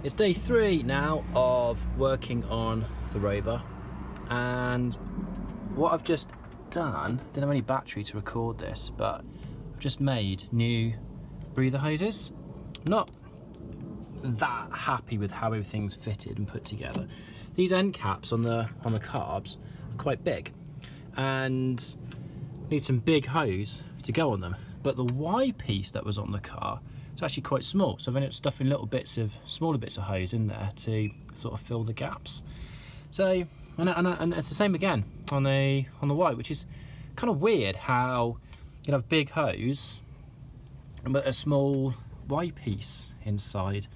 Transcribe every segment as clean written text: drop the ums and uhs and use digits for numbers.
It's day 3 now of working on the Rover, and what I've just done, didn't have any battery to record this, but I've just made new breather hoses. Not that happy with how everything's fitted and put together. These end caps on the carbs are quite big and need some big hose to go on them, but the Y piece that was on the car is actually quite small, so I've ended up stuffing smaller bits of hose in there to sort of fill the gaps. So and it's the same again on the Y, which is kind of weird how you have big hose but a small Y piece inside.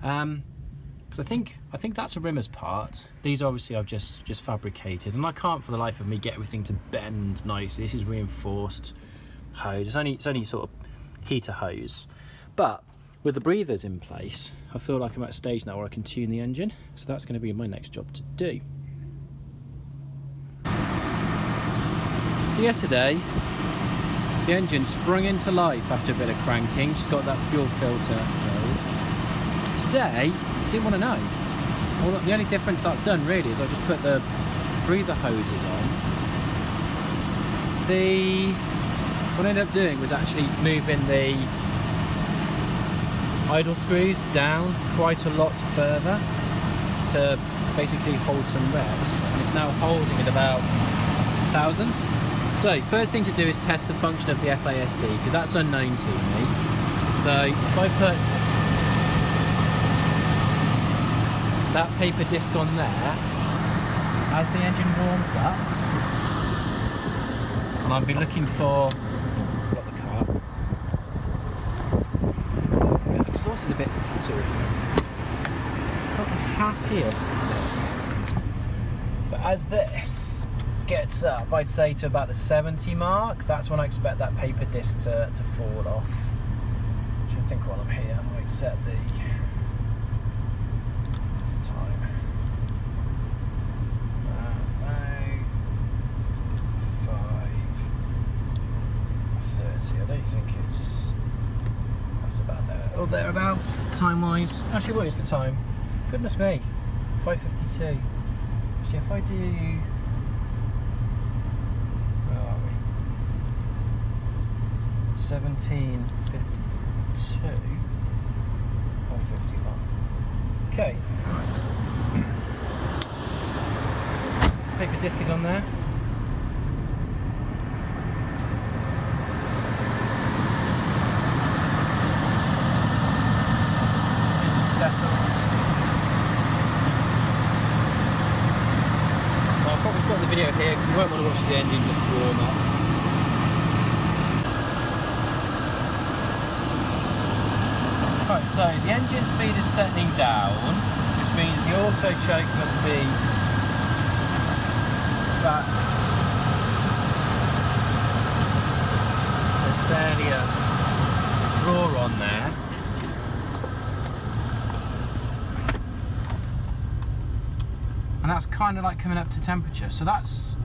Because I think that's a rimmer's part. These obviously I've just fabricated, and I can't for the life of me get everything to bend nicely. This is reinforced hose. It's only sort of heater hose, but with the breathers in place, I feel like I'm at a stage now where I can tune the engine. So that's going to be my next job to do. So yesterday, the engine sprung into life after a bit of cranking. Just got that fuel filter filled. Today, didn't want to know. Well, the only difference that I've done really is I just put the breather hoses on. What I ended up doing was actually moving the idle screws down quite a lot further to basically hold some revs, and it's now holding at about 1,000. So first thing to do is test the function of the FASD, because that's unknown to me. So if I put that paper disc on there, as the engine warms up, and I'll be looking for, got the car, the exhaust is a bit pattery, it's not the happiest, but as this gets up, I'd say to about the 70 mark, that's when I expect that paper disc to fall off. I think while I'm here, I might set the time. 5:30. I don't think that's about there. Or thereabouts, time-wise. Actually, what is the time? Goodness me, 5:52. Actually, if I do... 17:52 or 51. Okay, right. Paper disc is on there. Settled. Well, I'll probably stop the video here because you won't want to watch the engine just warm up. Right, so the engine speed is settling down, which means the auto choke must be that there's barely a draw on there. And that's kind of like coming up to temperature, so that's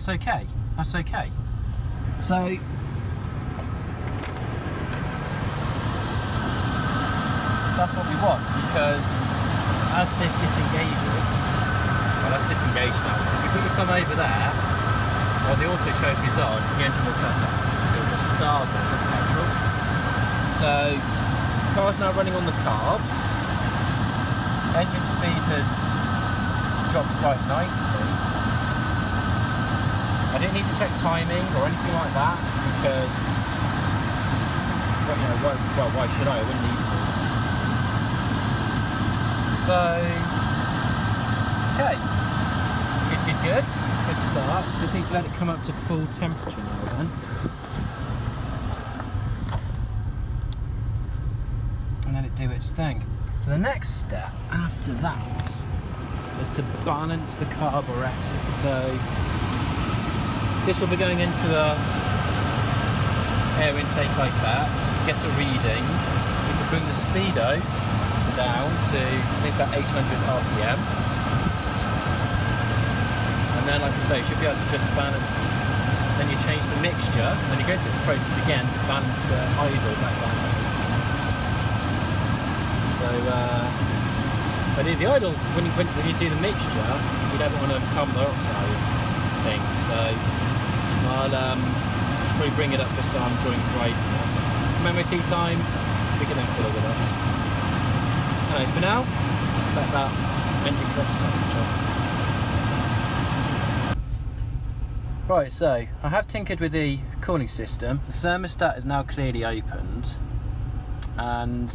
okay. That's okay. So that's what we want, because as this disengages, well, that's disengaged now. If we come over there, while the auto choke is on, the engine will cut off. It will just starve it with petrol. So the car's now running on the carbs. Engine speed has dropped quite nicely. I didn't need to check timing or anything like that, because, well, why should I? I wouldn't need to. So, okay, good start. Just need to let it come up to full temperature now then. And let it do its thing. So the next step after that is to balance the carburetors. So this will be going into the air intake like that, get a reading, need to bring the speedo down to, I think, about 800 RPM, and then, like I say, you should be able to just balance these. Then you change the mixture, and then you go through the process again to balance the idle back down. So But the idle, when you do the mixture, you don't want a carbon dioxide thing. So I'll probably bring it up just so I'm drawing dry points. Remember tea time, we can then fill it with that. Anyway, for now, set that engine compressor temperature. Right, so I have tinkered with the cooling system. The thermostat is now clearly opened, and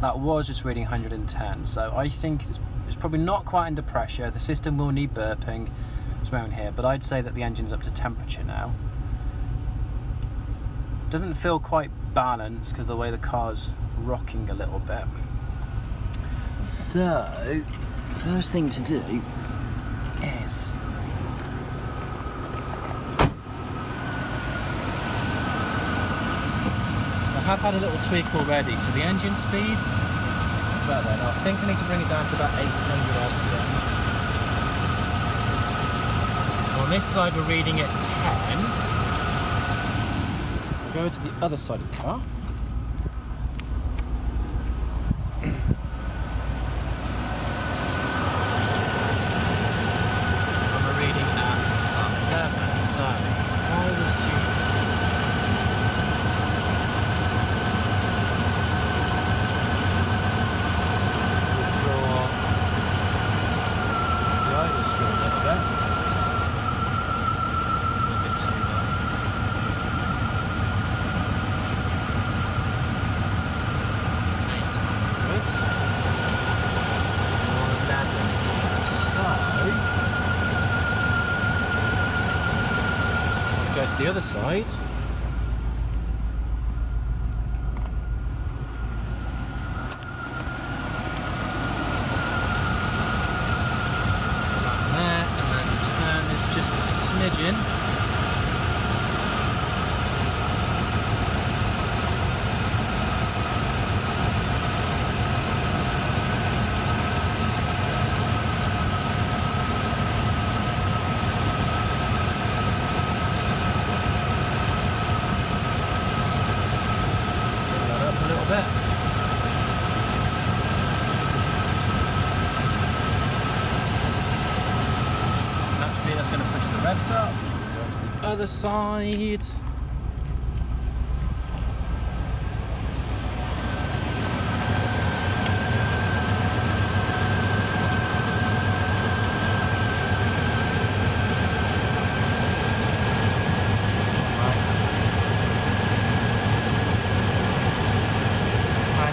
that was just reading 110. So I think it's probably not quite under pressure. The system will need burping, it's around here, but I'd say that the engine's up to temperature now. Doesn't feel quite balanced because of the way the car's rocking a little bit. So, first thing to do is I have had a little tweak already, so the engine speed is about there. Now I think I need to bring it down to about 800 RPM. On this side we're reading at 10. I'll go to the other side of the car. And we're reading at 11. So if I was to the other side. Like that, and then turn this just a smidgen. Naturally that's going to push the revs up. Go to the other side.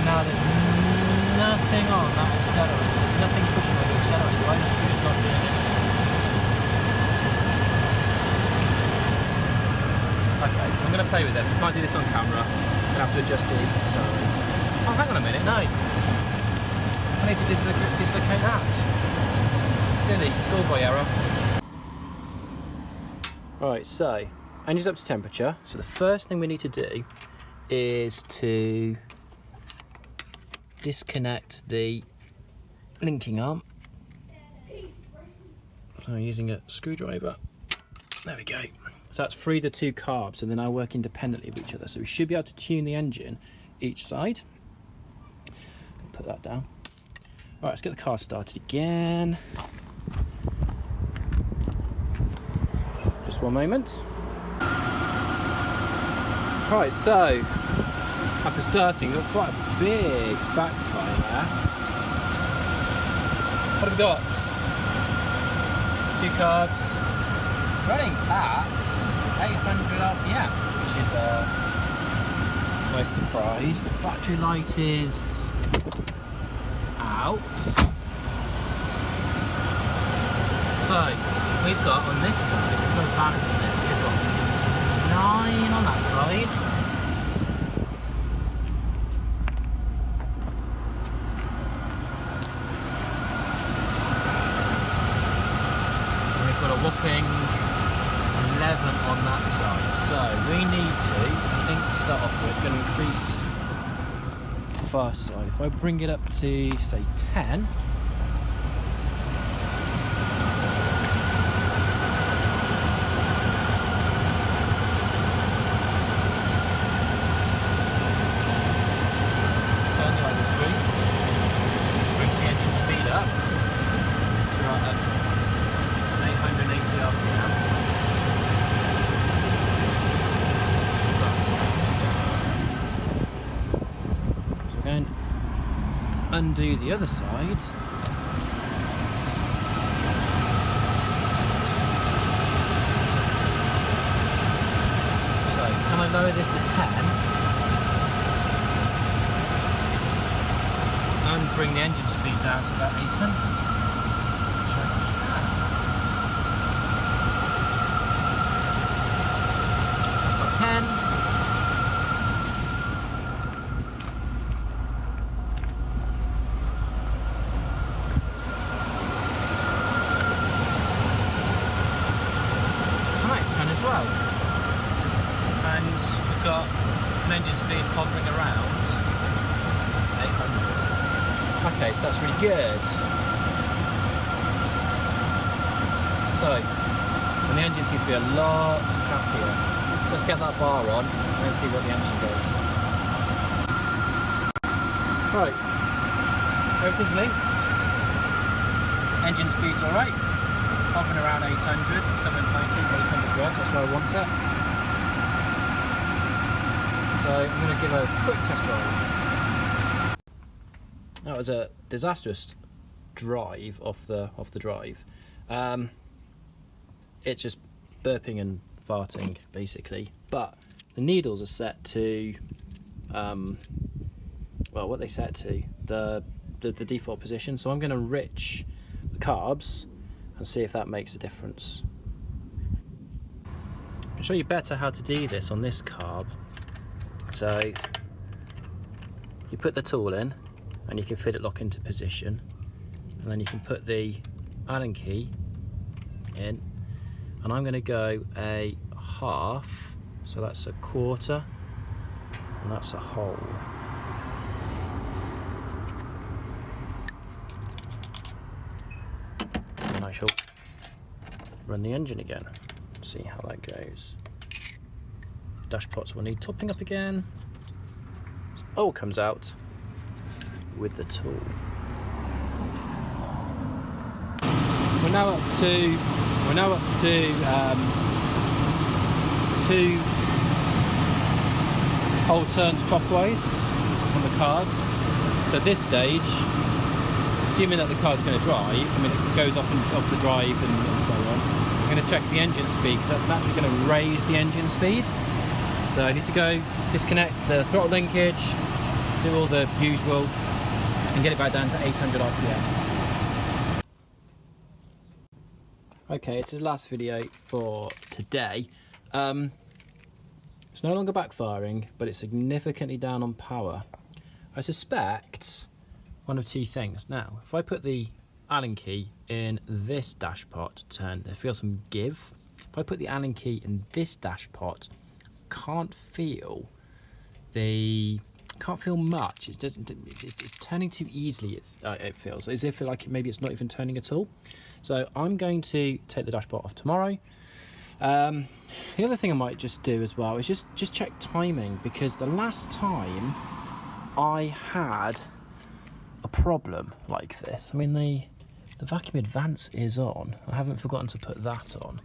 Now there's nothing on that accelerator. There's nothing pushing on the accelerator. The idle screw is not doing anything. Okay, I'm going to play with this. I can't do this on camera. I'm going to have to adjust the accelerator. Oh, hang on a minute. No. I need to dislocate that. Silly. Schoolboy error. Right, so engine's up to temperature. So the first thing we need to do is to disconnect the linking arm. So I'm using a screwdriver. There we go. So that's freed the two carbs, and then I work independently of each other. So we should be able to tune the engine each side. Put that down. All right, let's get the car started again. Just one moment. Right, so after starting, we've got quite a big backfire there. What have we got? Two carbs running at 800 RPM, which is a nice surprise. The battery light is out. So we've got on this side, we've got to balance this, we've got 9 on that side. Got a whopping 11 on that side, so we need to, I think to start off with, going to increase the far side. If I bring it up to say 10, turn the idle screw, bring the engine speed up. undo the other side. So can I lower this to 10 and bring the engine speed down to about 800? That's about 10. Well, and we've got an engine speed hovering around 800. Okay, so that's really good. So, and the engine seems to be a lot happier. Let's get that bar on and see what the engine does. Right, everything's linked. Engine speed's alright. Hovering around 800, 790, 800 grub, that's where I want it. So I'm going to give a quick test drive. That was a disastrous drive off the drive. It's just burping and farting basically, but the needles are set to, well, what they set to, the default position. So I'm going to rich the carbs and see if that makes a difference. I'll show you better how to do this on this carb. So you put the tool in and you can fit it lock into position, and then you can put the Allen key in, and I'm going to go a half, so that's a quarter and that's a whole. I shall run the engine again, see how that goes. Dash pots will need topping up again. So oil comes out with the tool. We're now up to 2 whole turns clockwise on the carbs. So at this stage, assuming that the car's going to drive, I mean it goes off the drive and so on, I'm going to check the engine speed, because that's naturally going to raise the engine speed. So I need to go disconnect the throttle linkage, do all the usual, and get it back down to 800 RPM. Okay, it's the last video for today. It's no longer backfiring, but it's significantly down on power. I suspect one of two things. Now, if I put the Allen key in this dash pot, turn, there feels some give. If I put the Allen key in this dash pot, can't feel much. It doesn't. It's turning too easily. It feels as if maybe it's not even turning at all. So I'm going to take the dash pot off tomorrow. The other thing I might just do as well is just check timing, because the last time I had a problem like this, I mean the vacuum advance is on. I haven't forgotten to put that on.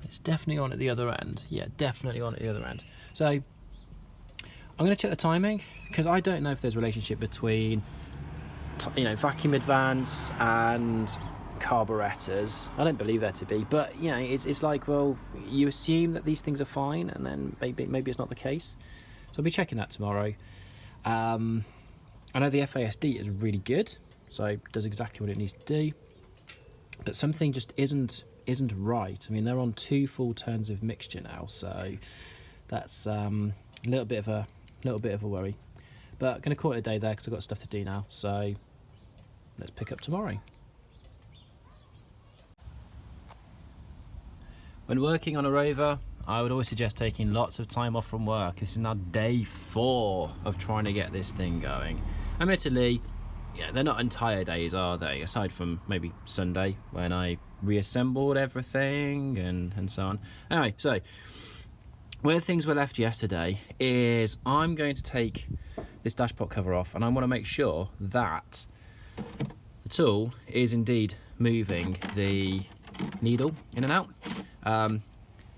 It's definitely on at the other end. Yeah, definitely on at the other end. So I'm going to check the timing, because I don't know if there's a relationship between vacuum advance and carburetors. I don't believe there to be, but it's like, well, you assume that these things are fine, and then maybe it's not the case. So I'll be checking that tomorrow. I know the FASD is really good, so it does exactly what it needs to do, but something just isn't right. I mean, they're on 2 full turns of mixture now, so that's a little bit of a worry. But I'm going to call it a day there, because I've got stuff to do now. So let's pick up tomorrow. When working on a Rover, I would always suggest taking lots of time off from work. This is now day 4 of trying to get this thing going. Admittedly, they're not entire days, are they? Aside from maybe Sunday, when I reassembled everything and so on. Anyway, so where things were left yesterday is I'm going to take this dashpot cover off, and I want to make sure that the tool is indeed moving the needle in and out.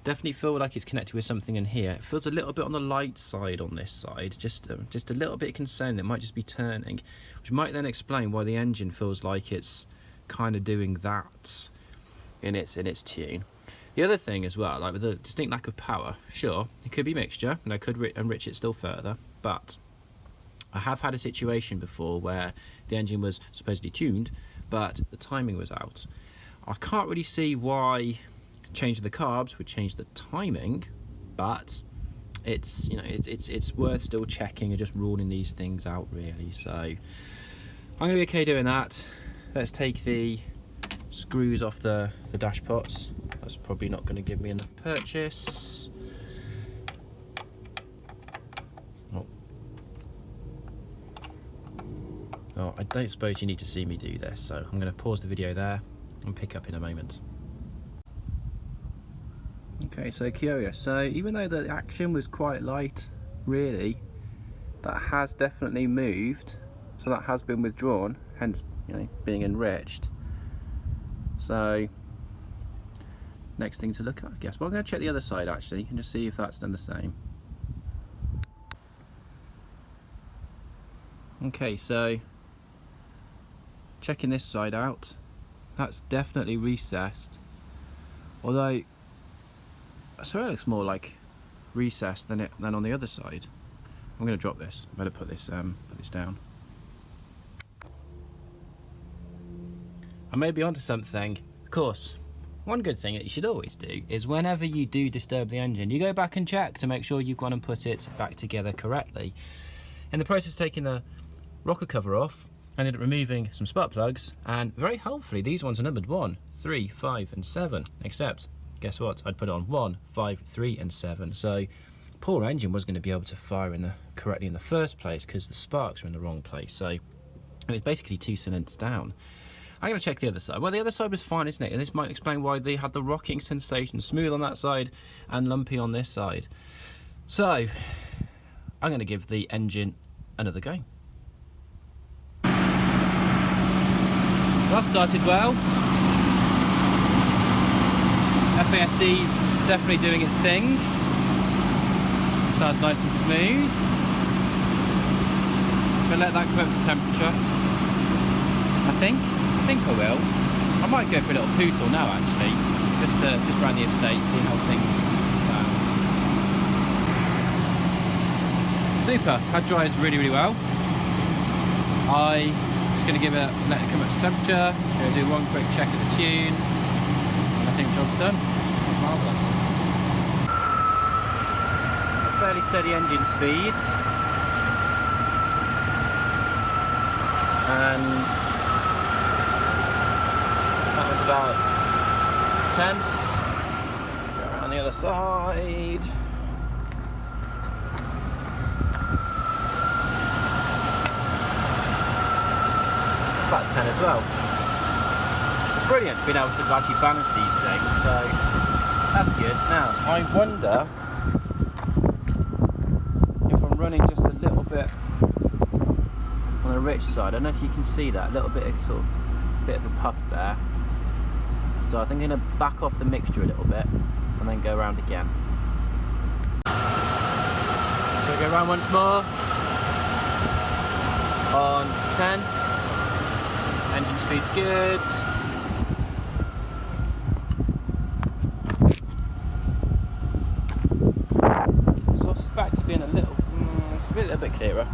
Definitely feel like it's connected with something in here. It feels a little bit on the light side on this side, just a little bit concerned it might just be turning, which might then explain why the engine feels like it's kind of doing that in its tune. The other thing as well, like with the distinct lack of power, sure, it could be mixture, and I could enrich it still further, but I have had a situation before where the engine was supposedly tuned, but the timing was out. I can't really see why changing the carbs would change the timing, but it's, you know, it's worth still checking and just ruling these things out really. So I'm gonna be okay doing that. Let's take the screws off the dash pots. That's probably not going to give me enough purchase. Oh, I don't suppose you need to see me do this, so I'm going to pause the video there and pick up in a moment. Okay, so curious. So even though the action was quite light, really, that has definitely moved. So that has been withdrawn, hence, you know, being enriched. So next thing to look at, I guess. Well, I'm going to check the other side actually and just see if that's done the same. Okay, so checking this side out, that's definitely recessed. Although, so it looks more like recessed than on the other side. I'm going to drop this. I better put this down. I may be onto something. Of course, one good thing that you should always do is whenever you do disturb the engine, you go back and check to make sure you've gone and put it back together correctly. In the process of taking the rocker cover off, I ended up removing some spark plugs, and very helpfully these ones are numbered 1, 3, 5 and 7, except guess what, I'd put on 1, 5, 3 and 7, so poor engine was going to be able to fire correctly in the first place because the sparks were in the wrong place. So it was basically 2 cylinders down. I'm going to check the other side. Well, the other side was fine, isn't it? And this might explain why they had the rocking sensation, smooth on that side and lumpy on this side. So I'm going to give the engine another go. That started well. FASD's definitely doing its thing. Sounds nice and smooth. We'll let that come up to temperature. I think I will. I might go for a little pootle now actually, just around the estate, see how things sound. Super, that dries really well. I'm just going to let it come up to temperature. Going to do one quick check of the tune, and I think the job's done. Marvellous. A fairly steady engine speed, and that was about 10. Go around the other side. It's about 10 as well. It's brilliant being able to actually balance these things, so that's good. Now, I wonder if I'm running just a little bit on the rich side. I don't know if you can see that, a little bit of bit of a puff there. So I think I'm going to back off the mixture a little bit and then go around again. So go around once more on 10. Engine speed's good. Exhaust is back to being a little bit clearer.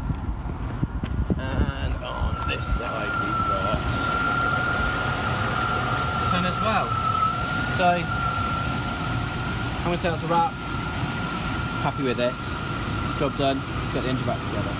And on this side we've got 10 as well. So I'm going to say that's a wrap. Happy with this. Job done. Let's get the engine back together.